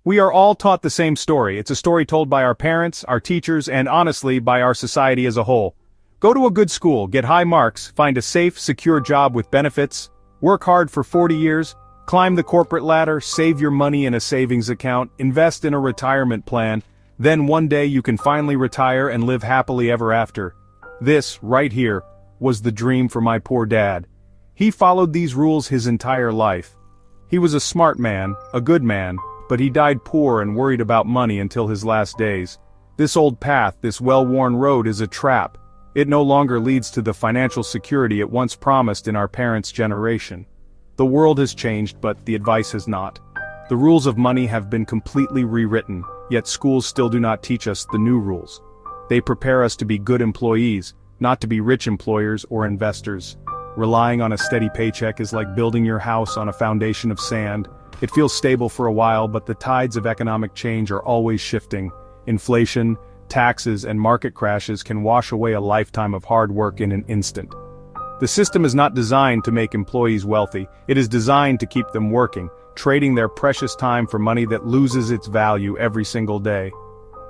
We are all taught the same story. It's a story told by our parents, our teachers, and honestly, by our society as a whole. Go to a good school, get high marks, find a safe, secure job with benefits, work hard for 40 years, climb the corporate ladder, save your money in a savings account, invest in a retirement plan, then one day you can finally retire and live happily ever after. This, right here, was the dream for my poor dad. He followed these rules his entire life. He was a smart man, a good man, but he died poor and worried about money until his last days. This old path, this well-worn road is a trap. It no longer leads to the financial security it once promised in our parents' generation. The world has changed, but the advice has not. The rules of money have been completely rewritten, yet schools still do not teach us the new rules. They prepare us to be good employees, not to be rich employers or investors. Relying on a steady paycheck is like building your house on a foundation of sand. It feels stable for a while, but the tides of economic change are always shifting. Inflation, taxes, and market crashes can wash away a lifetime of hard work in an instant. The system is not designed to make employees wealthy. It is designed to keep them working, trading their precious time for money that loses its value every single day.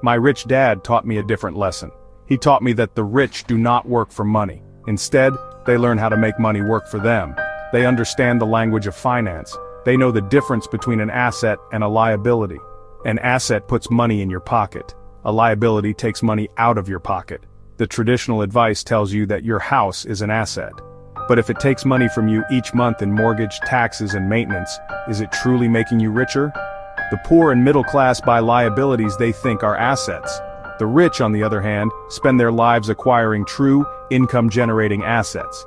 My rich dad taught me a different lesson. He taught me that the rich do not work for money. Instead, they learn how to make money work for them. They understand the language of finance. They know the difference between an asset and a liability. An asset puts money in your pocket. A liability takes money out of your pocket. The traditional advice tells you that your house is an asset. But if it takes money from you each month in mortgage, taxes, and maintenance, is it truly making you richer? The poor and middle class buy liabilities they think are assets. The rich, on the other hand, spend their lives acquiring true, income-generating assets.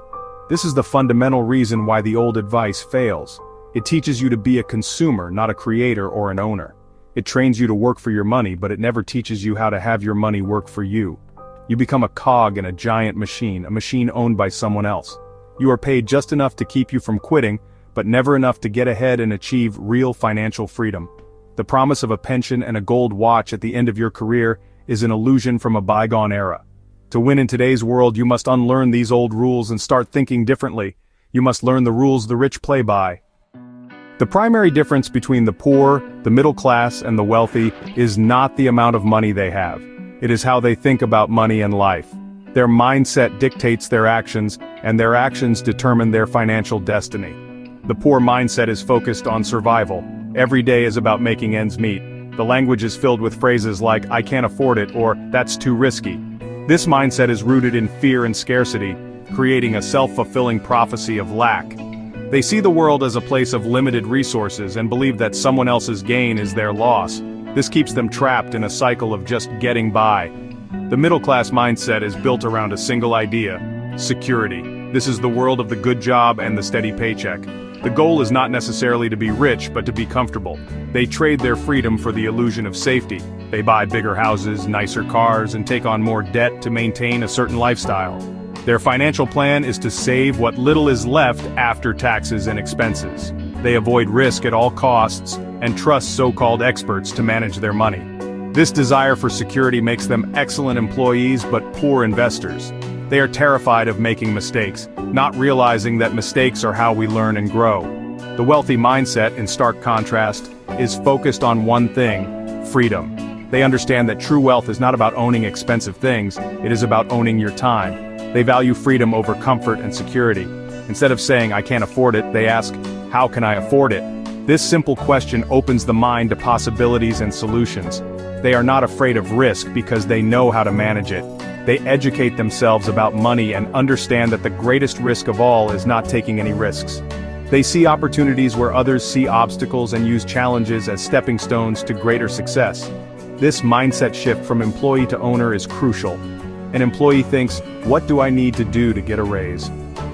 This is the fundamental reason why the old advice fails. It teaches you to be a consumer, not a creator or an owner. It trains you to work for your money, but it never teaches you how to have your money work for you. You become a cog in a giant machine, a machine owned by someone else. You are paid just enough to keep you from quitting, but never enough to get ahead and achieve real financial freedom. The promise of a pension and a gold watch at the end of your career is an illusion from a bygone era. To win in today's world, you must unlearn these old rules and start thinking differently. You must learn the rules the rich play by. The primary difference between the poor, the middle class, and the wealthy is not the amount of money they have. It is how they think about money and life. Their mindset dictates their actions, and their actions determine their financial destiny. The poor mindset is focused on survival. Every day is about making ends meet. The language is filled with phrases like, "I can't afford it," or "that's too risky." This mindset is rooted in fear and scarcity, creating a self-fulfilling prophecy of lack. They see the world as a place of limited resources and believe that someone else's gain is their loss. This keeps them trapped in a cycle of just getting by. The middle-class mindset is built around a single idea: security. This is the world of the good job and the steady paycheck. The goal is not necessarily to be rich, but to be comfortable. They trade their freedom for the illusion of safety. They buy bigger houses, nicer cars, and take on more debt to maintain a certain lifestyle. Their financial plan is to save what little is left after taxes and expenses. They avoid risk at all costs and trust so-called experts to manage their money. This desire for security makes them excellent employees but poor investors. They are terrified of making mistakes, not realizing that mistakes are how we learn and grow. The wealthy mindset, in stark contrast, is focused on one thing: freedom. They understand that true wealth is not about owning expensive things, it is about owning your time. They value freedom over comfort and security. Instead of saying, "I can't afford it," they ask, "How can I afford it?" This simple question opens the mind to possibilities and solutions. They are not afraid of risk because they know how to manage it. They educate themselves about money and understand that the greatest risk of all is not taking any risks. They see opportunities where others see obstacles and use challenges as stepping stones to greater success. This mindset shift from employee to owner is crucial. An employee thinks, "What do I need to do to get a raise?"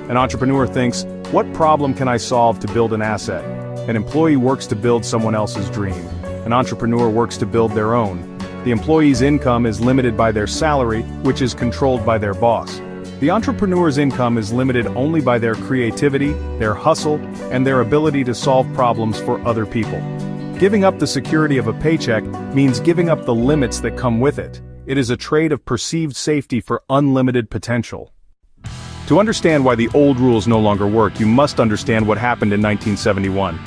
An entrepreneur thinks, "What problem can I solve to build an asset?" An employee works to build someone else's dream. An entrepreneur works to build their own. The employee's income is limited by their salary, which is controlled by their boss. The entrepreneur's income is limited only by their creativity, their hustle, and their ability to solve problems for other people. Giving up the security of a paycheck means giving up the limits that come with it. It is a trade of perceived safety for unlimited potential. To understand why the old rules no longer work, you must understand what happened in 1971.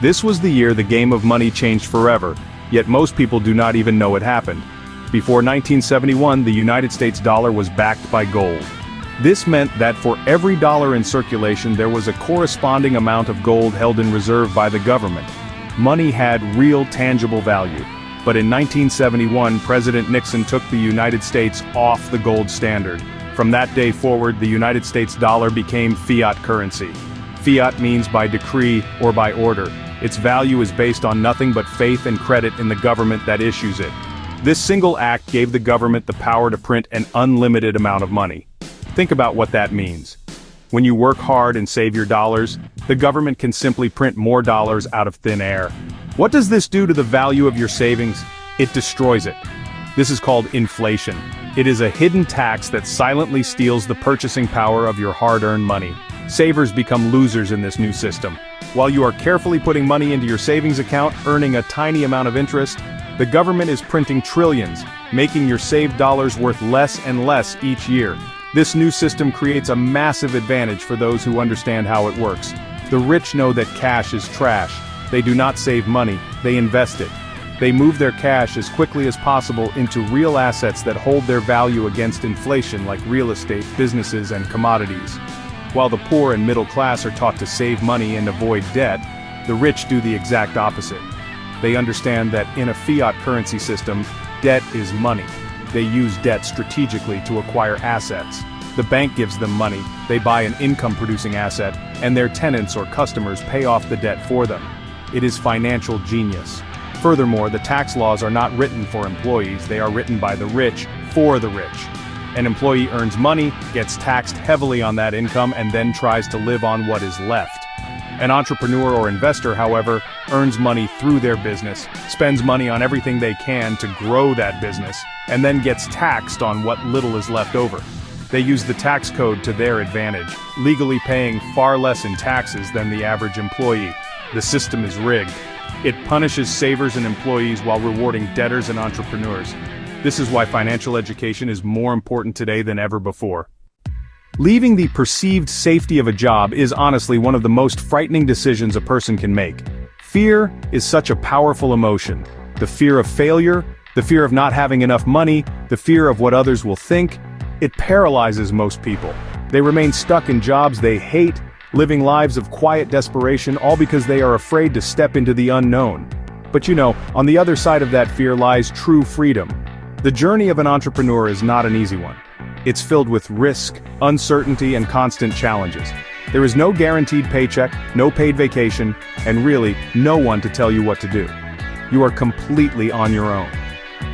This was the year the game of money changed forever, Yet most people do not even know it happened. Before 1971, the United States dollar was backed by gold. This meant that for every dollar in circulation there was a corresponding amount of gold held in reserve by the government. Money had real tangible value. But in 1971, President Nixon took the United States off the gold standard. From that day forward, the United States dollar became fiat currency. Fiat means by decree or by order. Its value is based on nothing but faith and credit in the government that issues it. This single act gave the government the power to print an unlimited amount of money. Think about what that means. When you work hard and save your dollars, the government can simply print more dollars out of thin air. What does this do to the value of your savings? It destroys it. This is called inflation. It is a hidden tax that silently steals the purchasing power of your hard-earned money. Savers become losers in this new system. While you are carefully putting money into your savings account, earning a tiny amount of interest, the government is printing trillions, making your saved dollars worth less and less each year. This new system creates a massive advantage for those who understand how it works. The rich know that cash is trash. They do not save money, they invest it. They move their cash as quickly as possible into real assets that hold their value against inflation, like real estate, businesses, and commodities. While the poor and middle class are taught to save money and avoid debt, the rich do the exact opposite. They understand that in a fiat currency system, debt is money. They use debt strategically to acquire assets. The bank gives them money, they buy an income-producing asset, and their tenants or customers pay off the debt for them. It is financial genius. Furthermore, the tax laws are not written for employees, they are written by the rich, for the rich. An employee earns money, gets taxed heavily on that income, and then tries to live on what is left. An entrepreneur or investor, however, earns money through their business, spends money on everything they can to grow that business, and then gets taxed on what little is left over. They use the tax code to their advantage, legally paying far less in taxes than the average employee. The system is rigged. It punishes savers and employees while rewarding debtors and entrepreneurs. This is why financial education is more important today than ever before. Leaving the perceived safety of a job is honestly one of the most frightening decisions a person can make. Fear is such a powerful emotion. The fear of failure, the fear of not having enough money, the fear of what others will think. It paralyzes most people. They remain stuck in jobs they hate, living lives of quiet desperation, all because they are afraid to step into the unknown. But on the other side of that fear lies true freedom. The journey of an entrepreneur is not an easy one. It's filled with risk, uncertainty, and constant challenges. There is no guaranteed paycheck, no paid vacation, and really, no one to tell you what to do. You are completely on your own.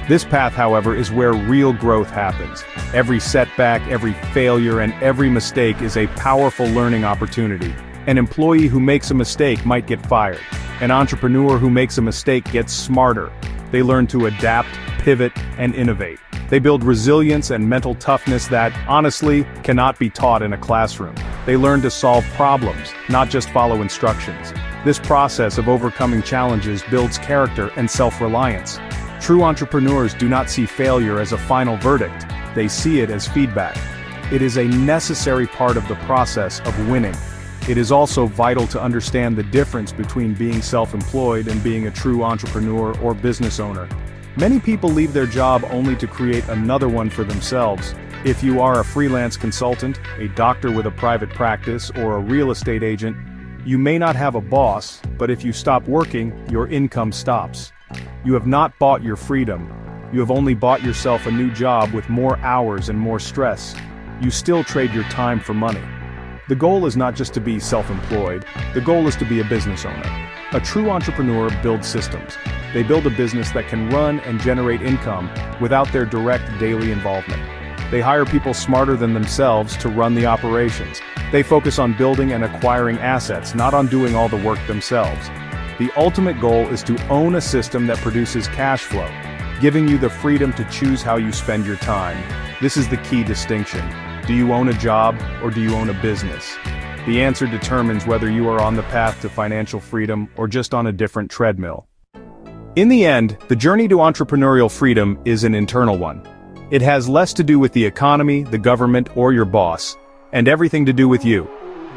This path, however, is where real growth happens. Every setback, every failure, and every mistake is a powerful learning opportunity. An employee who makes a mistake might get fired. An entrepreneur who makes a mistake gets smarter. They learn to adapt, pivot, and innovate. They build resilience and mental toughness that, honestly, cannot be taught in a classroom. They learn to solve problems, not just follow instructions. This process of overcoming challenges builds character and self-reliance. True entrepreneurs do not see failure as a final verdict, they see it as feedback. It is a necessary part of the process of winning. It is also vital to understand the difference between being self-employed and being a true entrepreneur or business owner. Many people leave their job only to create another one for themselves. If you are a freelance consultant, a doctor with a private practice, or a real estate agent, you may not have a boss, but if you stop working, your income stops. You have not bought your freedom. You have only bought yourself a new job with more hours and more stress. You still trade your time for money. The goal is not just to be self-employed, the goal is to be a business owner. A true entrepreneur builds systems. They build a business that can run and generate income without their direct daily involvement. They hire people smarter than themselves to run the operations. They focus on building and acquiring assets, not on doing all the work themselves. The ultimate goal is to own a system that produces cash flow, giving you the freedom to choose how you spend your time. This is the key distinction. Do you own a job, or do you own a business? The answer determines whether you are on the path to financial freedom or just on a different treadmill. In the end, the journey to entrepreneurial freedom is an internal one. It has less to do with the economy, the government, or your boss, and everything to do with you.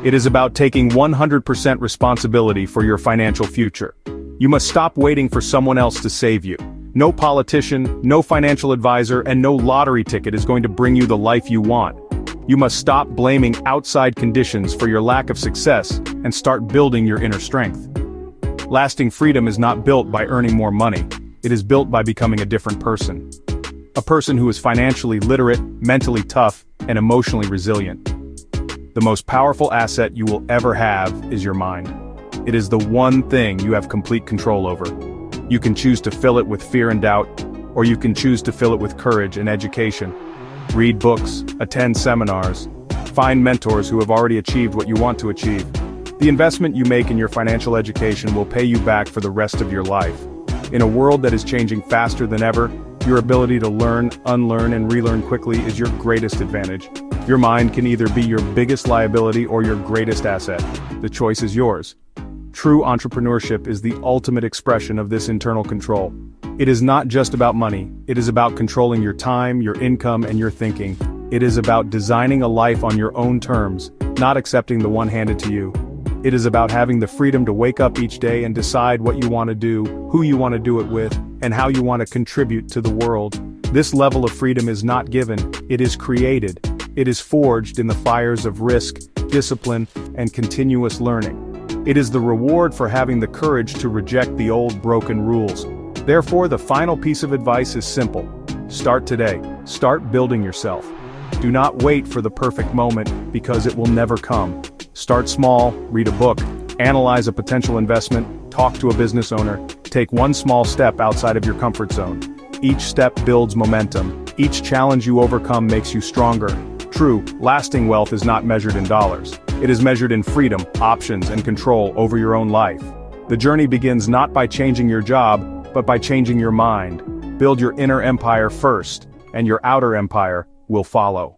It is about taking 100% responsibility for your financial future. You must stop waiting for someone else to save you. No politician, no financial advisor, and no lottery ticket is going to bring you the life you want. You must stop blaming outside conditions for your lack of success and start building your inner strength. Lasting freedom is not built by earning more money. It is built by becoming a different person. A person who is financially literate, mentally tough, and emotionally resilient. The most powerful asset you will ever have is your mind. It is the one thing you have complete control over. You can choose to fill it with fear and doubt, or you can choose to fill it with courage and education. Read books, attend seminars, find mentors who have already achieved what you want to achieve. The investment you make in your financial education will pay you back for the rest of your life. In a world that is changing faster than ever, your ability to learn, unlearn, and relearn quickly is your greatest advantage. Your mind can either be your biggest liability or your greatest asset. The choice is yours. True entrepreneurship is the ultimate expression of this internal control. It is not just about money, it is about controlling your time, your income, and your thinking. It is about designing a life on your own terms, not accepting the one handed to you. It is about having the freedom to wake up each day and decide what you want to do, who you want to do it with, and how you want to contribute to the world. This level of freedom is not given, it is created. It is forged in the fires of risk, discipline, and continuous learning. It is the reward for having the courage to reject the old broken rules. Therefore, the final piece of advice is simple. Start today. Start building yourself. Do not wait for the perfect moment, because it will never come. Start small, read a book, analyze a potential investment, talk to a business owner, take one small step outside of your comfort zone. Each step builds momentum. Each challenge you overcome makes you stronger. True, lasting wealth is not measured in dollars. It is measured in freedom, options, and control over your own life. The journey begins not by changing your job, but by changing your mind. Build your inner empire first, and your outer empire will follow.